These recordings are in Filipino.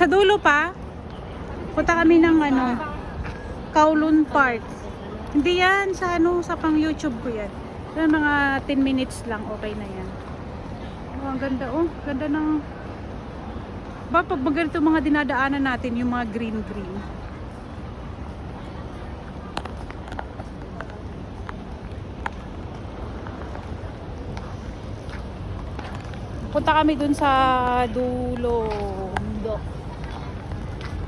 Sa dulo pa. Punta kami ng ano, Kowloon Park. Hindi yan sa ano, sa pang YouTube ko yan. Yan, mga 10 minutes lang, okay na yan. Oh, ang ganda oh, ganda ng ba pag ganito mga dinadaanan natin, yung mga green. Punta kami dun sa dulo.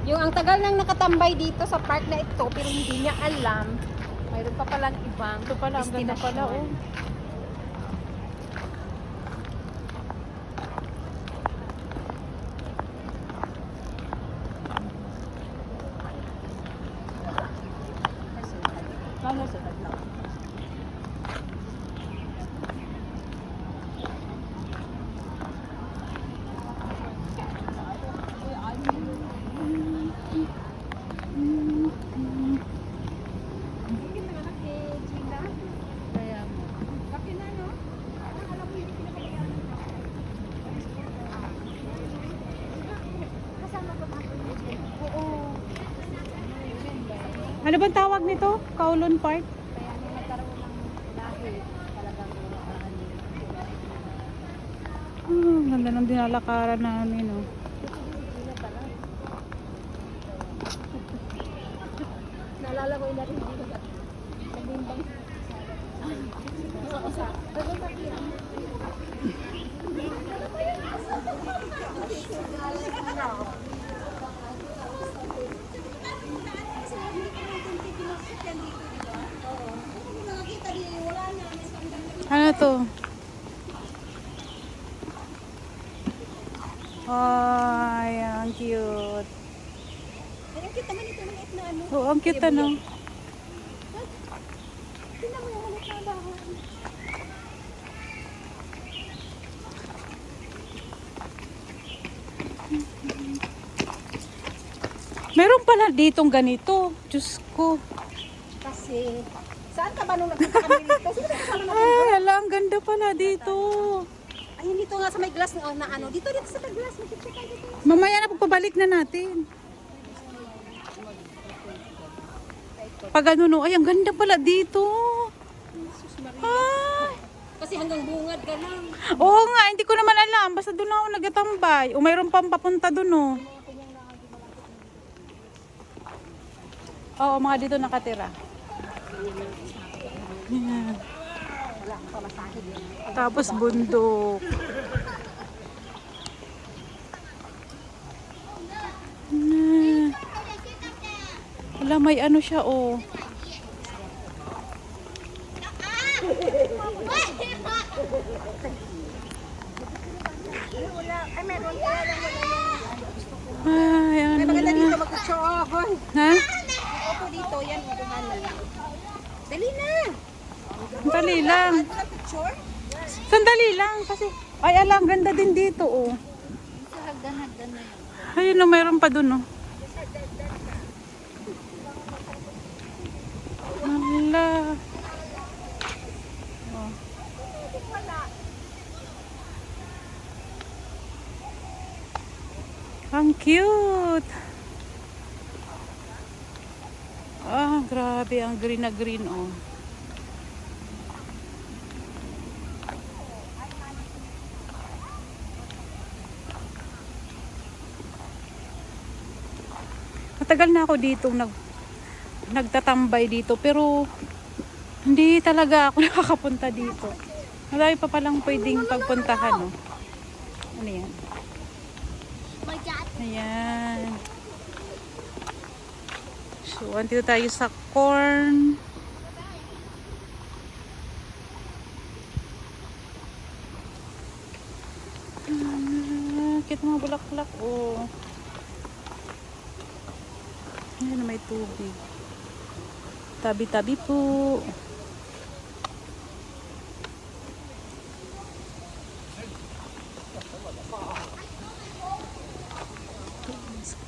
Yung ang tagal nang nakatambay dito sa park na ito, pero hindi niya alam, mayroon pa palang ibang Ito pala, ang ganda pala oh. Ano bang tawag nito? Kowloon Park? Kaya nung nagkaroon ng lahi, talagang Ganda ng dinalakaran namin oh. naalala ko yung natin dito. Nabimbang. Ano to? Ay, ang cute. Ay, ang cute naman ito, maliit na ano. Oo, ang cute ano. Tingnan mo yung maliit na bahay. Meron pala ditong ganito. Diyos ko. Kasi, saan ka ba nung nagpunta kami dito? Sino ka pala natin? Ay, ala, ang ganda pala dito. Ay, dito nga sa may glass na ano. Dito sa may glass. Mag-check kayo dito. Mamaya na pagpabalik na natin. Pag ano no, ay, ang ganda pala dito. Ay. Kasi hanggang bungad ka lang. Oo nga, hindi ko naman alam. Basta doon ako nagatambay. O mayroon pang papunta doon oh. Oo, mga dito nakatira. Yan. Wala akong pamasahe din. Tapos bundok. Wala, may ano siya oh. Ay, meron. Kaya lang wala yung... Ay, ano May maganda na. dito mag-picture. Oh, boy. Ha? Opo dito. Yan, upuhan na. Dali na. Sandali lang. Ano na picture? Sandali lang kasi ay alam ganda din dito oh. Sa hagdan-hagdan na yun. Ayun oh, mayroon pa dun oh. Hala. Oh. Ang cute. Ah, grabe ang green na green oh. Matagal na ako dito nagtatambay dito pero hindi talaga ako nakakapunta dito. Marami pa palang pwedeng pagpuntahan no. Ano yan? Ayan. So, andito tayo sa corn. Cute mga bulaklak oh. Ayan, may tubig. Tabi-tabi po.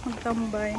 Magtambay.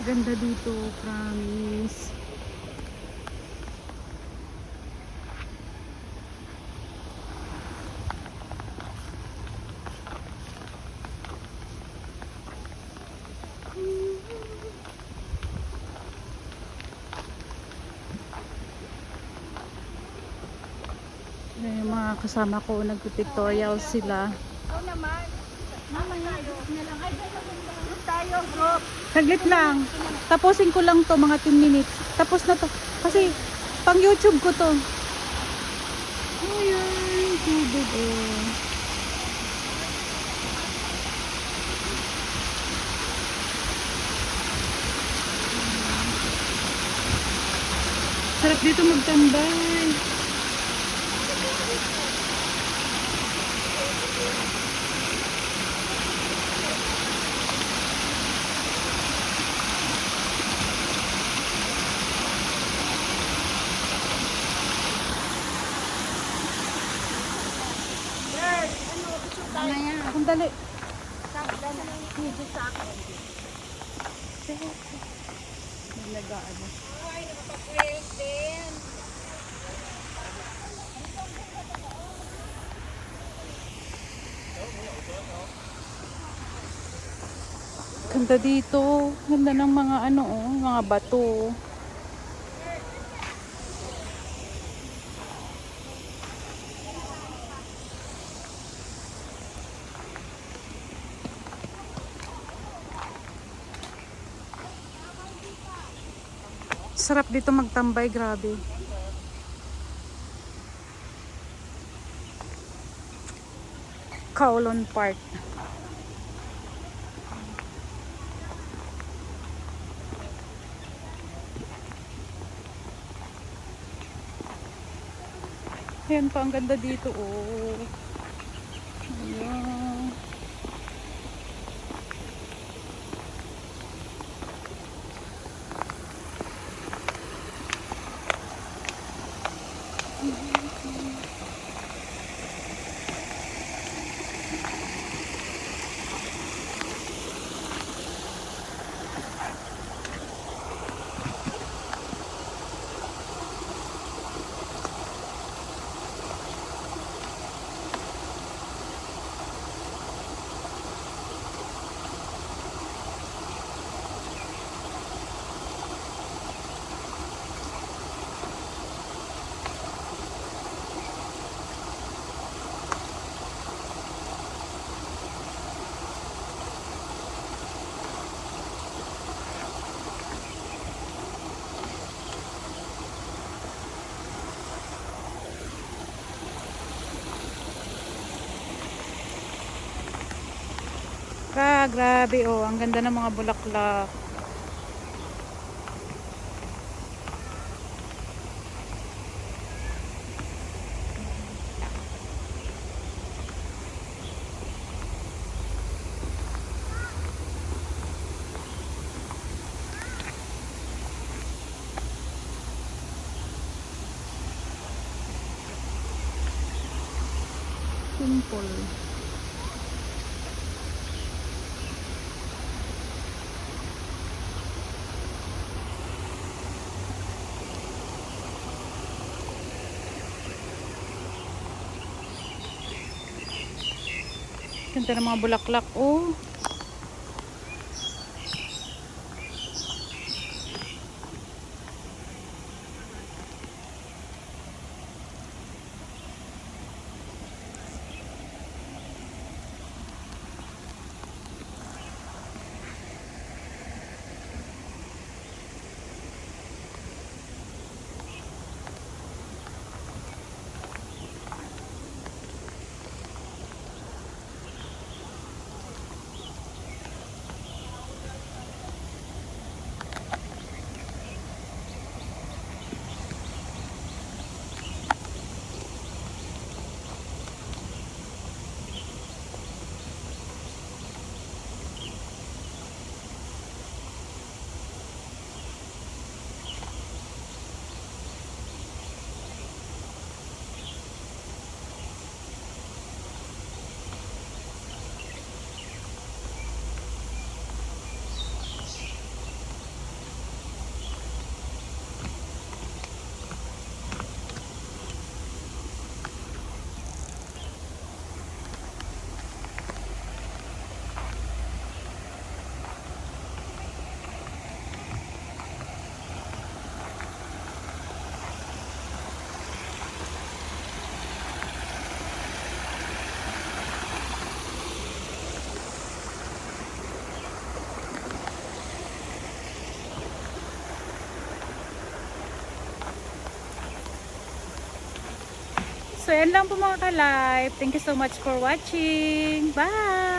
Ganda dito, promise. Yung mga kasama ko, nag-tutorial sila. Ikaw naman. Mamaya na lang. Ay, group tayo, group. Saglit lang. Tapusin ko lang to mga 10 minutes. Tapos na to. Kasi pang YouTube ko to. Ayan, tubig eh. Sarap dito magtambay. Mamaya. Sandali. Sagdan na lang video sa akin. May nag-ano. Ay, nakapag-whales din. Ganda dito. Ganda ng mga ano oh, mga bato. Sarap dito magtambay, grabe. Kowloon Park. Ayan pa, ang ganda dito oh. Ayan. Grabe oh, ang ganda ng mga bulaklak. Simple. Ganda ng mga bulaklak oh. So, yan lang po mga ka-live. Thank you so much for watching. Bye!